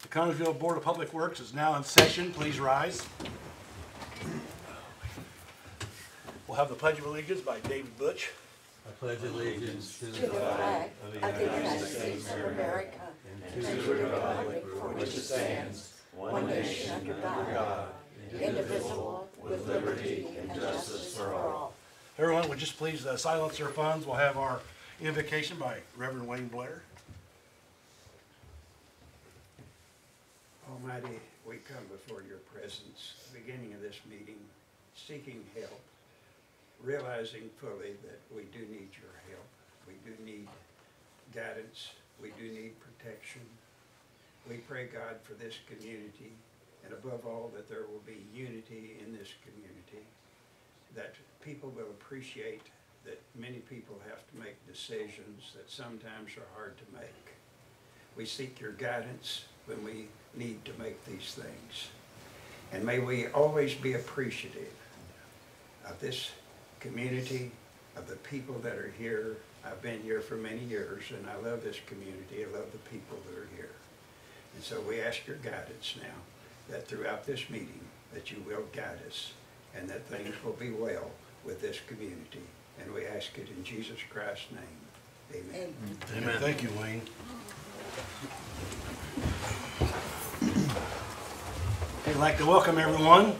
The Connersville Board of Public Works is now in session. Please rise. We'll have the Pledge of Allegiance by David Butch. I pledge allegiance to the flag of the United States of America and to the republic for which it stands, one nation under God, indivisible, with liberty and justice for all. Everyone would just please silence their phones. We'll have our invocation by Reverend Wayne Blair. Almighty, we come before your presence, beginning of this meeting, seeking help, realizing fully that we do need your help. We do need guidance. We do need protection. We pray, God, for this community, and above all, that there will be unity in this community, that people will appreciate that many people have to make decisions that sometimes are hard to make. We seek your guidance when we need to make these things. And may we always be appreciative of this community, of the people that are here. I've been here for many years, and I love this community. I love the people that are here. And so we ask your guidance now, that throughout this meeting, that you will guide us, and that things will be well with this community. And we ask it in Jesus Christ's name. Amen. Amen. Thank you, Wayne. I'd like to welcome everyone.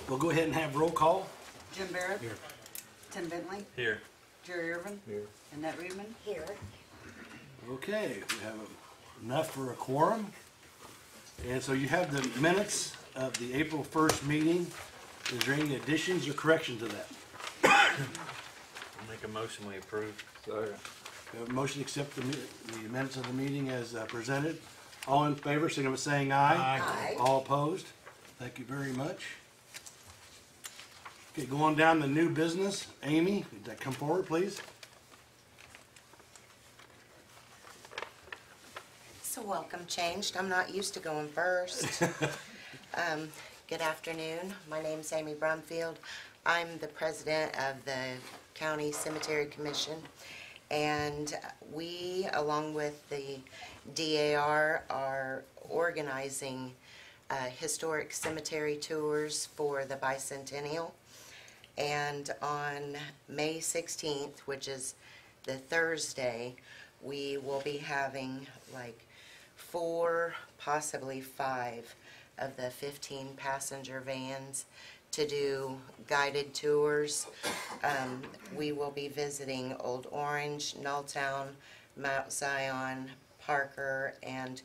We'll go ahead and have roll call. Jim Barrett. Here. Tim Bentley. Here. Jerry Irvin. Here. Annette Reedman. Here. Okay, we have enough for a quorum. And so you have the minutes of the April 1st meeting. Is there any additions or corrections to that? I'll make a motion we approve. We have a motion to accept the minutes of the meeting as presented. All in favor, signify by saying aye. Aye. All opposed? Thank you very much. Okay, going down to new business. Amy, would that come forward, please? So welcome changed. I'm not used to going first. Good afternoon. My name's Amy Brumfield. I'm the president of the County Cemetery Commission, and we, along with the DAR, are organizing historic cemetery tours for the bicentennial. And on May 16th, which is the Thursday, we will be having like 4, possibly 5 of the 15 passenger vans to do guided tours. We will be visiting Old Orange, Nulltown, Mount Zion, Parker, and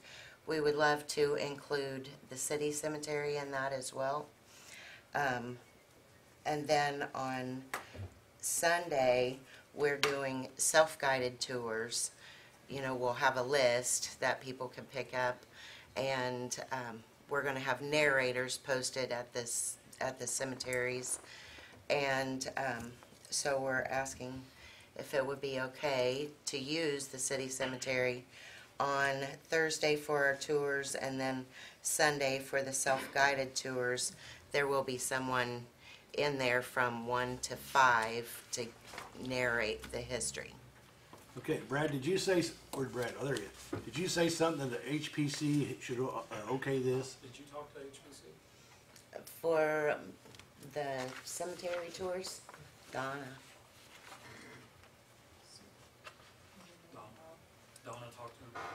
we would love to include the city cemetery in that as well. And then on Sunday, we're doing self-guided tours. You know, we'll have a list that people can pick up, and we're going to have narrators posted at the cemeteries. And so we're asking if it would be okay to use the city cemetery on Thursday for our tours, and then Sunday for the self-guided tours. There will be someone in there from 1 to 5 to narrate the history. Okay, Brad, did you say, where's Brad? Oh, there he is. Did you say something that the HPC should okay this? Did you talk to HBC? For the cemetery tours, Donna. Donna talked to him?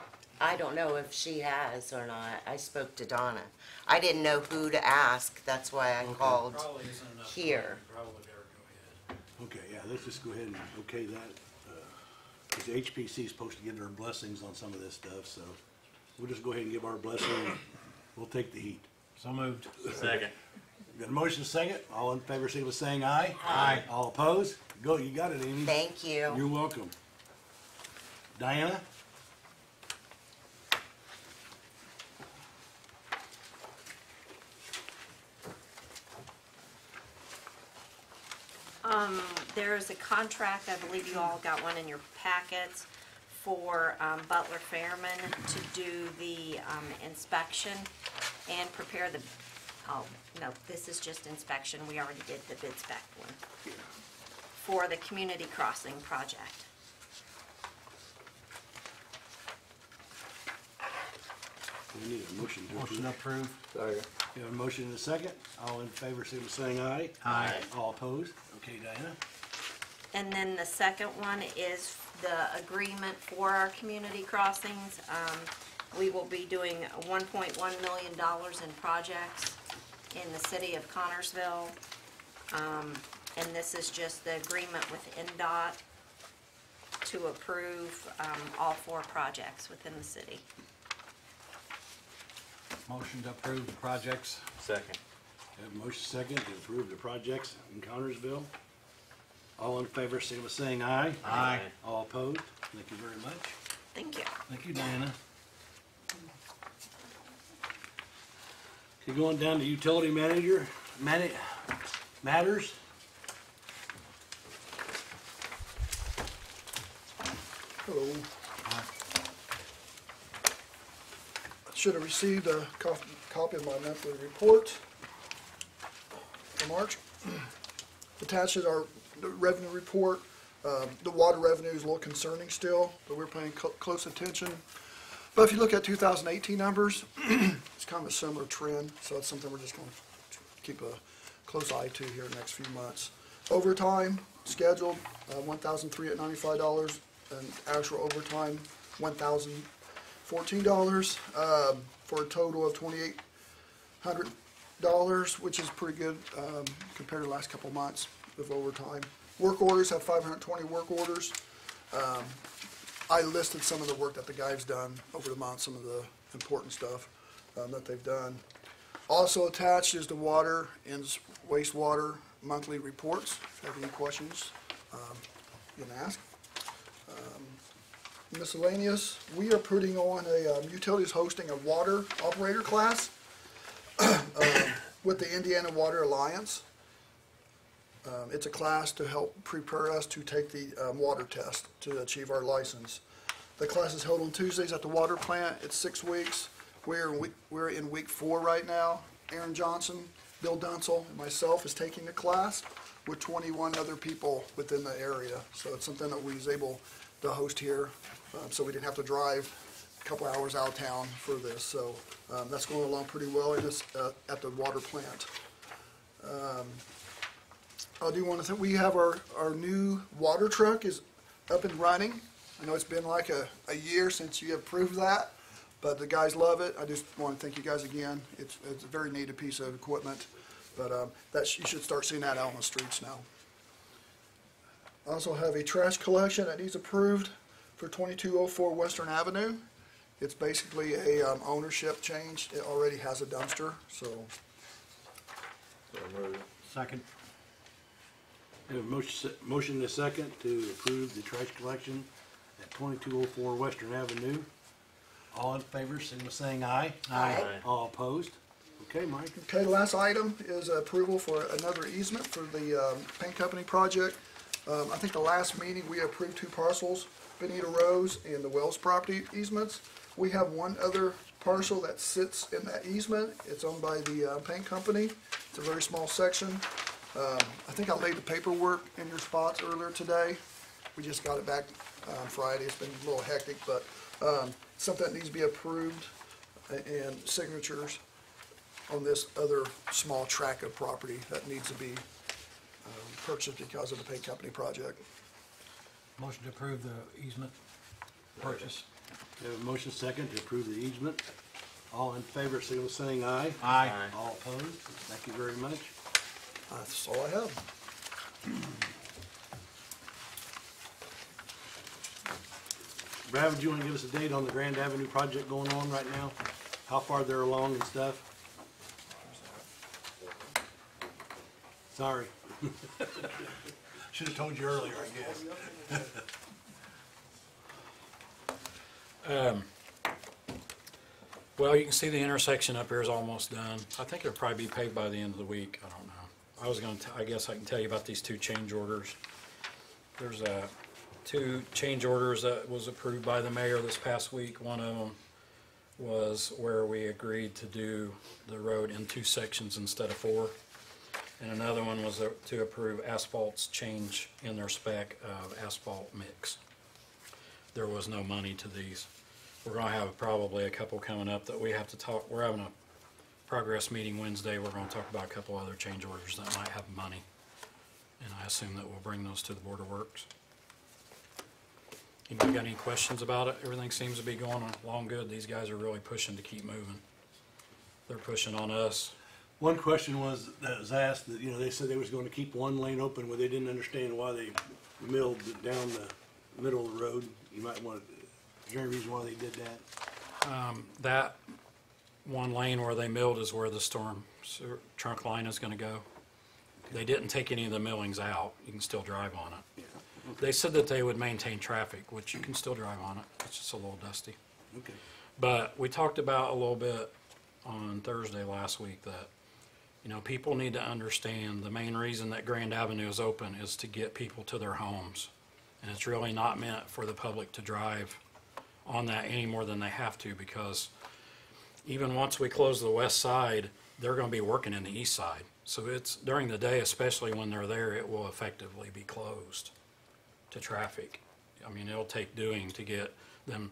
I don't know if she has or not. I spoke to Donna. I didn't know who to ask. That's why I called Probably isn't enough. here. Probably better go ahead. Okay, yeah, let's just go ahead and okay that. Because the HPC is supposed to give their blessings on some of this stuff, so we'll just go ahead and give our blessing. We'll take the heat. So moved. Second. Got a motion second. All in favor, signify by saying aye. Aye. All opposed? Go, you got it, Amy. Thank you. You're welcome. Diana? There's a contract, I believe you all got one in your packets, for Butler Fairman to do the inspection and prepare the, oh, no, this is just inspection. We already did the bid spec one. For the community crossing project. We need a motion to Motion approve. approved. We have a motion and a second. All in favor, say by saying aye. Aye. All opposed? Okay, Diana? And then the second one is the agreement for our community crossings. We will be doing $1.1 million in projects in the city of Connersville. And this is just the agreement with NDOT to approve all 4 projects within the city. Motion to approve the projects. Second. We have a motion second to approve the projects in Connersville. All in favor, say by saying aye. Aye. All opposed? Thank you very much. Thank you. Thank you, Diana. Okay, going down to utility manager, matters. Hello. I should have received a copy of my monthly report for March. Attached is our revenue report. The water revenue is a little concerning still, but we're paying close attention. But if you look at 2018 numbers, it's kind of a similar trend, so that's something we're just going to keep a close eye to here in the next few months. Overtime scheduled, $1,395, and actual overtime, $1,014, for a total of $2,800, which is pretty good compared to the last couple of months of overtime. Work orders have 520 work orders. I listed some of the work that the guys done over the month, some of the important stuff that they've done. Also attached is the water and wastewater monthly reports. If you have any questions, you can ask. Miscellaneous, we are putting on a, utilities hosting a water operator class with the Indiana Water Alliance. It's a class to help prepare us to take the water test to achieve our license. The class is held on Tuesdays at the water plant. It's 6 weeks. We're in week 4 right now. Aaron Johnson, Bill Dunsel, and myself is taking the class with 21 other people within the area. So it's something that we was able to host here, so we didn't have to drive a couple hours out of town for this. So that's going along pretty well at the water plant. I do want to say we have our new water truck is up and running. I know it's been like a year since you approved that, but the guys love it. I just want to thank you guys again. It's a very needed piece of equipment, but you should start seeing that out on the streets now. I also have a trash collection that needs approved for 2204 Western Avenue. It's basically a ownership change. It already has a dumpster, so. Second. We have a motion and a second to approve the trash collection at 2204 Western Avenue. All in favor, signal by saying aye. Aye. All opposed? Okay, Mike. Okay, the last item is approval for another easement for the paint company project. I think the last meeting, we approved 2 parcels, Benita Rose and the Wells property easements. We have one other parcel that sits in that easement. It's owned by the paint company. It's a very small section. I think I laid the paperwork in your spots earlier today. We just got it back Friday. It's been a little hectic, but something that needs to be approved and signatures on this other small tract of property that needs to be purchased because of the paint company project. Motion to approve the easement purchase. We have a motion second to approve the easement. All in favor, signal by saying aye. Aye. All opposed? Thank you very much. That's all I have. Brad, would you want to give us a date on the Grand Avenue project going on right now? How far they're along and stuff? Sorry. Should have told you earlier, I guess. Well, you can see the intersection up here is almost done. I think it'll probably be paved by the end of the week. I don't know. I guess I can tell you about these 2 change orders. There's 2 change orders that was approved by the mayor this past week. One of them was where we agreed to do the road in 2 sections instead of 4. And another one was to approve asphalt's change in their spec of asphalt mix. There was no money to these. we're gonna have probably a couple coming up that we have to talk, we're having a progress meeting Wednesday, we're gonna talk about a couple other change orders that might have money. And I assume that we'll bring those to the Board of Works. Anybody got any questions about it? Everything seems to be going along good. These guys are really pushing to keep moving. They're pushing on us. One question that was asked, that, you know, they said they was gonna keep one lane open where they didn't understand why they milled it down the middle of the road. You might want, is there any reason why they did that? That one lane where they milled is where the storm trunk line is gonna go. They didn't take any of the millings out. You can still drive on it. They said that they would maintain traffic, which you can still drive on it. It's just a little dusty. Okay. But we talked about a little bit on Thursday last week that, you know, people need to understand the main reason that Grand Avenue is open is to get people to their homes. And it's really not meant for the public to drive on that any more than they have to, because even once we close the west side, they're gonna be working in the east side. So it's, during the day, especially when they're there, it will effectively be closed to traffic. I mean, it'll take doing to get them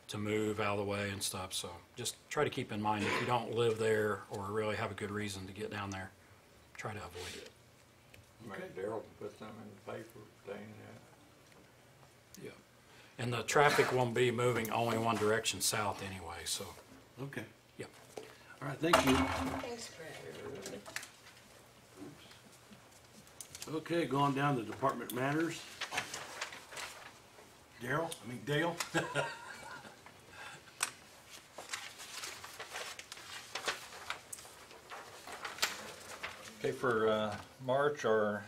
to move out of the way and stuff, so just try to keep in mind, if you don't live there or really have a good reason to get down there, try to avoid it. Maybe Daryl can put something in the paper saying that. Yeah. And the traffic won't be moving only one direction south anyway, so, Okay. yeah. All right, thank you. Thanks, Brett. Okay, going down to department matters. Dale? Okay, for March, our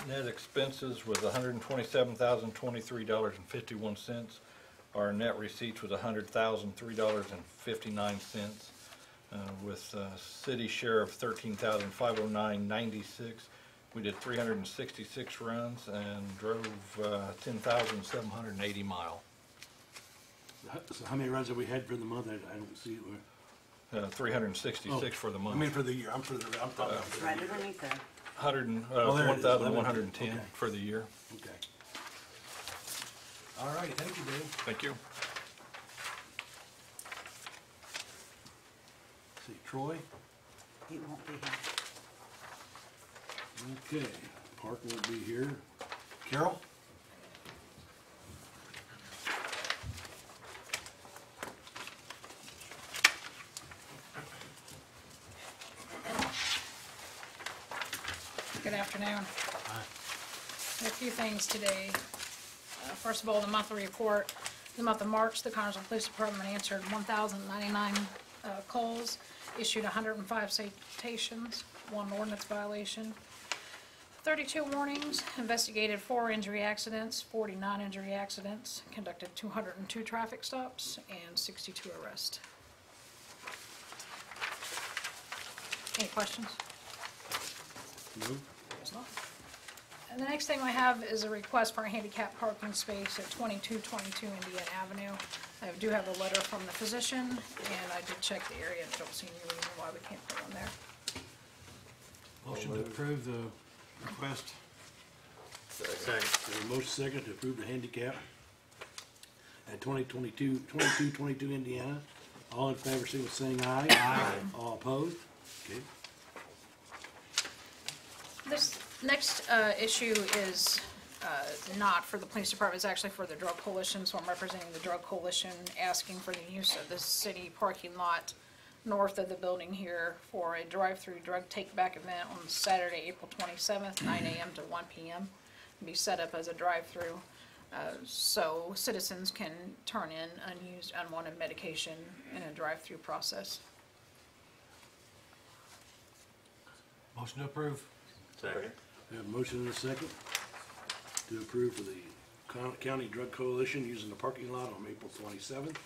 net expenses was $127,023.51. Our net receipts was $100,003.59. With city share of $13,509.96. We did 366 runs and drove 10,780 miles. So how many runs have we had for the month? I don't see it. 366 for the month. I mean, for the year, I'm talking about for the Right year. underneath there. Oh, there it is, 1,110 okay. for the year. Okay. All righty, thank you, Dave. Thank you. See, Troy? He won't be here. Okay, Park won't be here. Carol? Good afternoon. A few things today. First of all, the monthly report. The month of March, the Connersville Police Department answered 1,099 calls, issued 105 citations, 1 ordinance violation, 32 warnings, investigated 4 injury accidents, 40 non-injury accidents, conducted 202 traffic stops, and 62 arrests. Any questions? No? And the next thing I have is a request for a handicap parking space at 2222 Indiana Avenue. I do have a letter from the physician, and I did check the area and don't see any reason why we can't put one there. Motion to approve the request. Second. Motion second to approve the handicap at 2222 Indiana. All in favor, signal saying aye. Aye. All opposed? Okay. This next issue is not for the police department, it's actually for the Drug Coalition, so I'm representing the Drug Coalition, asking for the use of the city parking lot north of the building here for a drive-through drug take-back event on Saturday, April 27th, 9 a.m. to 1 p.m. Be set up as a drive-through, so citizens can turn in unused, unwanted medication in a drive-through process. Motion to approve. Second. We have a motion and a second to approve for the County Drug Coalition using the parking lot on April 27th.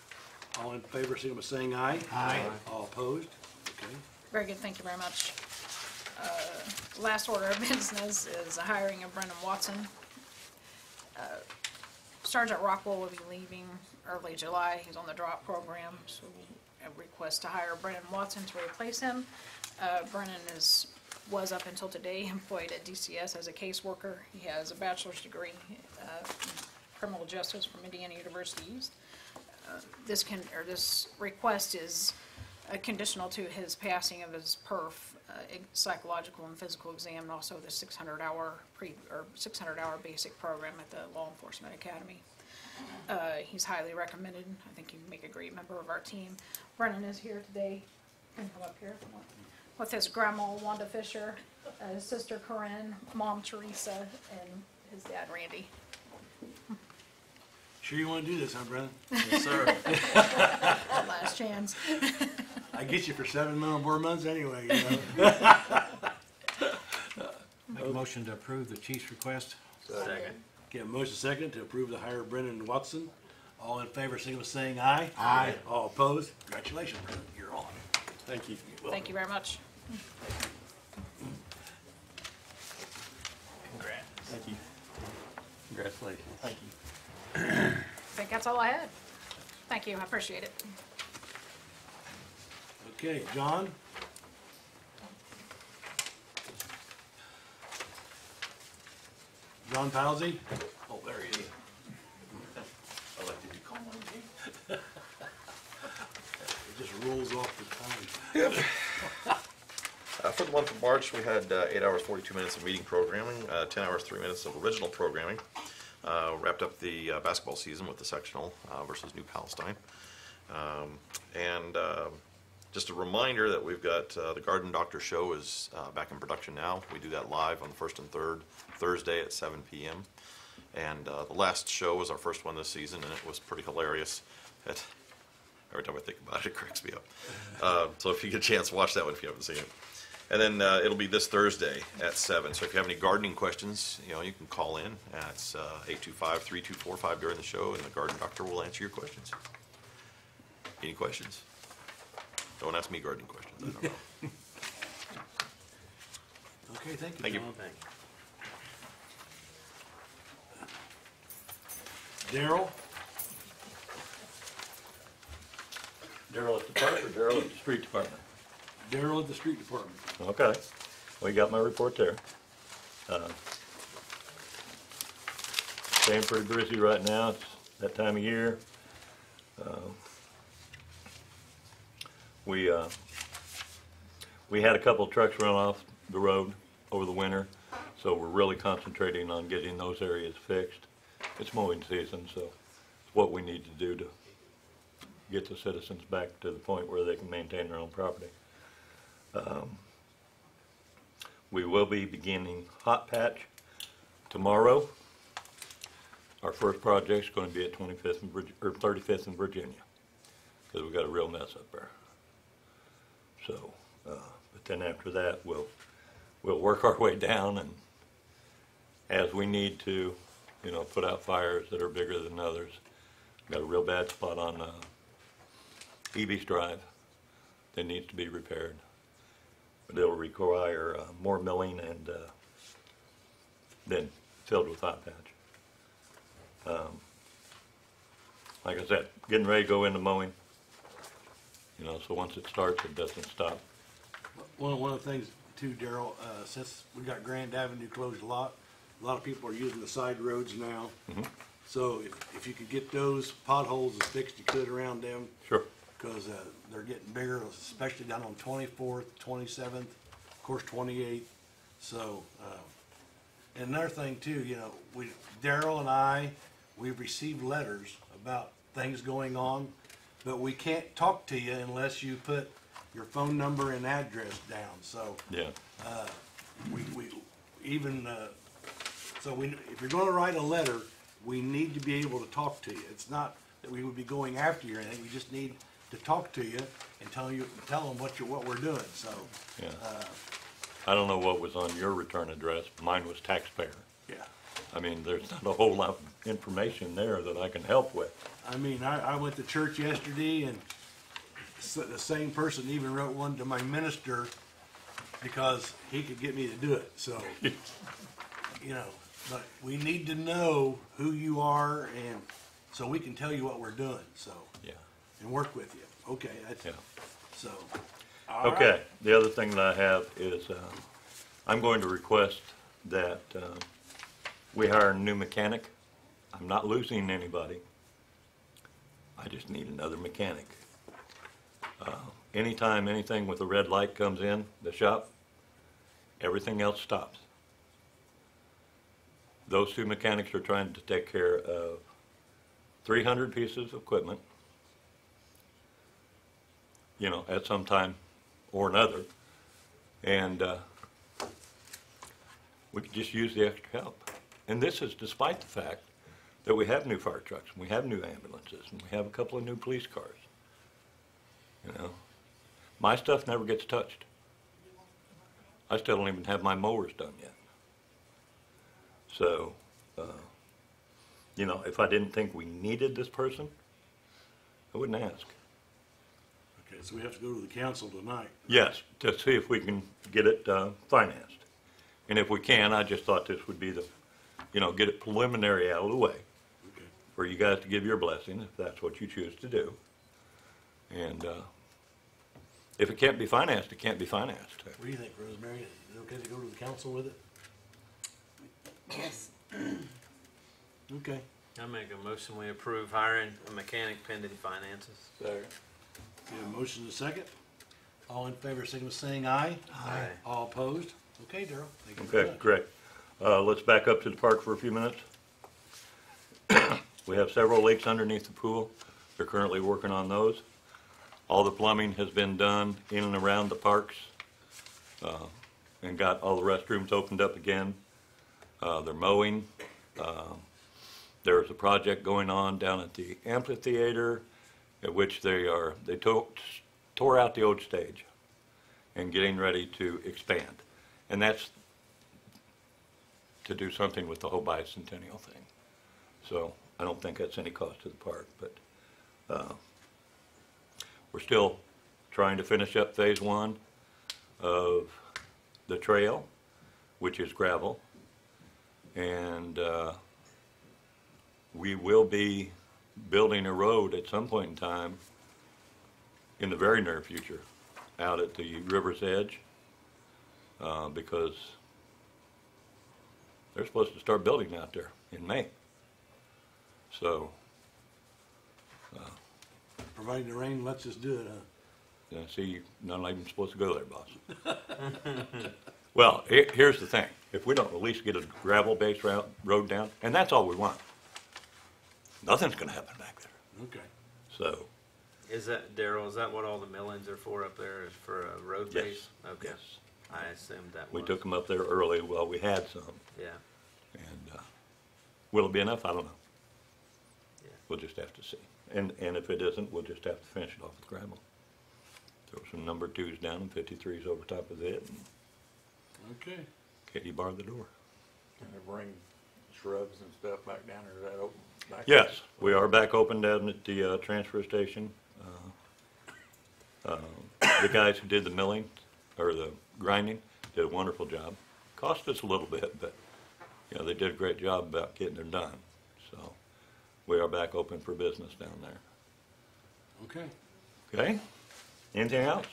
All in favor, signal by saying aye. Aye. All opposed? Okay. Very good, thank you very much. Last order of business is the hiring of Brendan Watson. Sergeant Rockwell will be leaving early July. He's on the drop program, so a request to hire Brendan Watson to replace him. Brendan was up until today employed at DCS as a caseworker. He has a bachelor's degree in criminal justice from Indiana University East. this request is conditional to his passing of his PERF, psychological and physical exam, and also the 600-hour 600-hour basic program at the Law Enforcement Academy. He's highly recommended. I think he'd make a great member of our team. Brennan is here today. Can come up here if you want. With his grandma Wanda Fisher, his sister Corinne, mom Teresa, and his dad Randy. Sure you wanna do this, huh, Brennan? Yes, sir. Last chance. I get you for 7 more months anyway, you know? Make a motion to approve the chief's request. Second. Okay, a motion second to approve the hire of Brennan Watson. All in favor, signal by saying aye. Aye. All opposed? Congratulations, Brennan, you're on. Thank you. Thank you very much. Congrats. Thank you. Congratulations. Thank you. I think that's all I had. Thank you, I appreciate it. Okay, John? John Palsy? Oh, there he is. I like to be called on me. It just rolls off the tongue. For the month of March, we had 8 hours, 42 minutes of meeting programming, 10 hours, 3 minutes of original programming. Wrapped up the basketball season with the sectional versus New Palestine. Just a reminder that we've got the Garden Doctor Show is back in production now. We do that live on the first and third Thursday at 7 p.m. And the last show was our first one this season, and it was pretty hilarious. Every time I think about it, it cracks me up. So if you get a chance, watch that one if you haven't seen it. And then it'll be this Thursday at 7. So if you have any gardening questions, you can call in. It's 825-3245 during the show, and the Garden Doctor will answer your questions. Any questions? Don't ask me gardening questions. I don't know. Okay, thank you, Thank you. John. Daryl? Daryl at the park or Daryl at the street department? Daryl at the street department. Okay, we got my report there. Staying pretty busy right now, it's that time of year. We had a couple of trucks run off the road over the winter, so we're really concentrating on getting those areas fixed. It's mowing season, so it's what we need to do to get the citizens back to the point where they can maintain their own property. We will be beginning hot patch tomorrow. Our first project's going to be at 25th and 35th in Virginia, because we've got a real mess up there. So, but then after that, we'll work our way down, and as we need to, put out fires that are bigger than others. Got a real bad spot on East Drive that needs to be repaired. But it'll require more milling and then filled with hot patch. Like I said, getting ready to go into mowing. So once it starts, it doesn't stop. One of the things too, Daryl, since we got Grand Avenue closed a lot of people are using the side roads now. Mm-hmm. So if you could get those potholes as fixed you could around them, Sure. because they're getting bigger, especially down on 24th, 27th, of course 28th. So, and another thing too, Daryl and I, we've received letters about things going on, but we can't talk to you unless you put your phone number and address down. So, Yeah. if you're going to write a letter, we need to be able to talk to you. It's not that we would be going after you or anything. We just need to talk to you and tell them what we're doing. So, Yeah. I don't know what was on your return address. Mine was taxpayer. yeah. I mean, there's not a whole lot of information there that I can help with. I mean, I went to church yesterday, and the same person even wrote one to my minister because he could get me to do it. So, but we need to know who you are, and so we can tell you what we're doing. So, Yeah. and work with you. Okay. That's, Yeah. So. all Okay, right. the other thing that I have is, I'm going to request that, we hire a new mechanic. I'm not losing anybody. I just need another mechanic. Anytime anything with a red light comes in the shop, everything else stops. Those two mechanics are trying to take care of 300 pieces of equipment, you know, at some time or another, and we could just use the extra help. And this is despite the fact that we have new fire trucks, and we have new ambulances, and we have a couple of new police cars. You know, my stuff never gets touched. I still don't even have my mowers done yet. So, you know, if I didn't think we needed this person, I wouldn't ask. Okay, so we have to go to the council tonight. Yes, to see if we can get it financed. And if we can, I just thought this would be the, you know, get it preliminary out of the way Okay. for you guys to give your blessing, if that's what you choose to do. And if it can't be financed, it can't be financed. What do you think, Rosemary? Is it okay to go to the council with it? Yes. Okay. I make a motion, we approve hiring a mechanic pending finances. We have a motion and a second. All in favor, signify by saying aye. Aye. All opposed? Okay, Darrell. Thank you very Okay, much. great. Let's back up to the park for a few minutes. We have several leaks underneath the pool. They're currently working on those. All the plumbing has been done in and around the parks, and got all the restrooms opened up again. They're mowing. There's a project going on down at the amphitheater, at which they tore out the old stage and getting ready to expand. And that's to do something with the whole bicentennial thing. So I don't think that's any cost to the park, but we're still trying to finish up phase one of the trail, which is gravel. And we will be building a road at some point in time in the very near future out at the river's edge, because they're supposed to start building out there in May. So, Providing the rain lets us do it, huh? yeah, see, you're not even supposed to go there, boss. Well, here's the thing. If we don't at least get a gravel-based road down, and that's all we want, nothing's gonna happen back there. Okay. So, Is that, Darrell, is that what all the millings are for up there, is for a road Yes. base? Okay. yes. I assumed that We was. took them up there early while we had some, Yeah, and will it be enough? I don't know. yeah. We'll just have to see. And if it isn't, we'll just have to finish it off with gravel. There were some number 2s down and 53s over top of it, and Okay. Katie barred the door. And they bring shrubs and stuff back down, or is that open? Back Yes, we are back open down at the transfer station. The guys who did the milling, or the grinding, did a wonderful job. Cost us a little bit, but, you know, they did a great job about getting it done. So, we are back open for business down there. Okay. Okay? Anything else?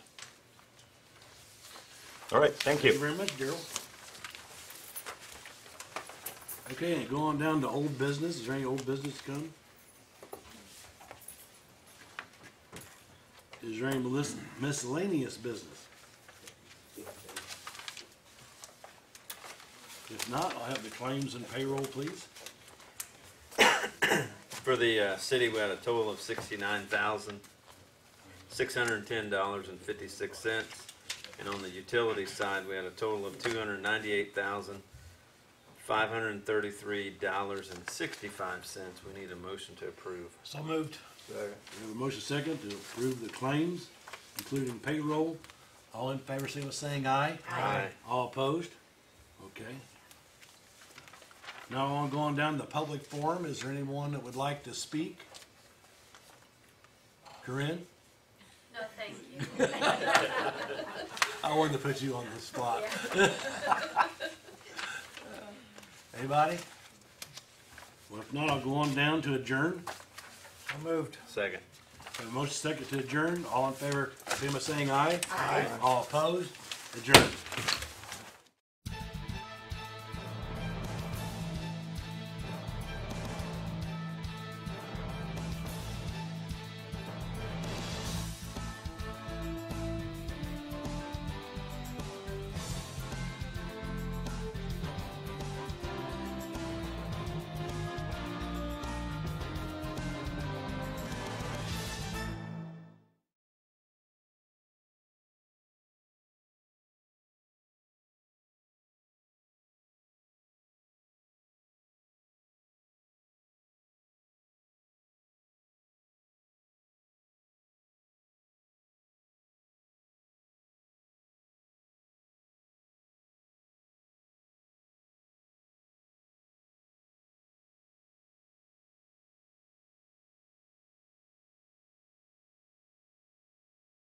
All right, thank Thank you you. very much, Darrell. Okay, and go on down to old business. Is there any old business to come? Is there any miscellaneous business? If not, I'll have the claims and payroll, please. For the city, we had a total of $69,610.56. And on the utility side, we had a total of $298,533.65. We need a motion to approve. So moved. We have a motion second to approve the claims, including payroll. All in favor, signify by saying aye. Aye. All opposed? Okay. Now on going down to the public forum, is there anyone that would like to speak? Corinne? No, thank you. I wanted to put you on the spot. Anybody? Well, if not, I'll go on down to adjourn. So moved. Second. Have a motion second to adjourn. All in favor, signify by saying aye. Aye. All opposed? Adjourn.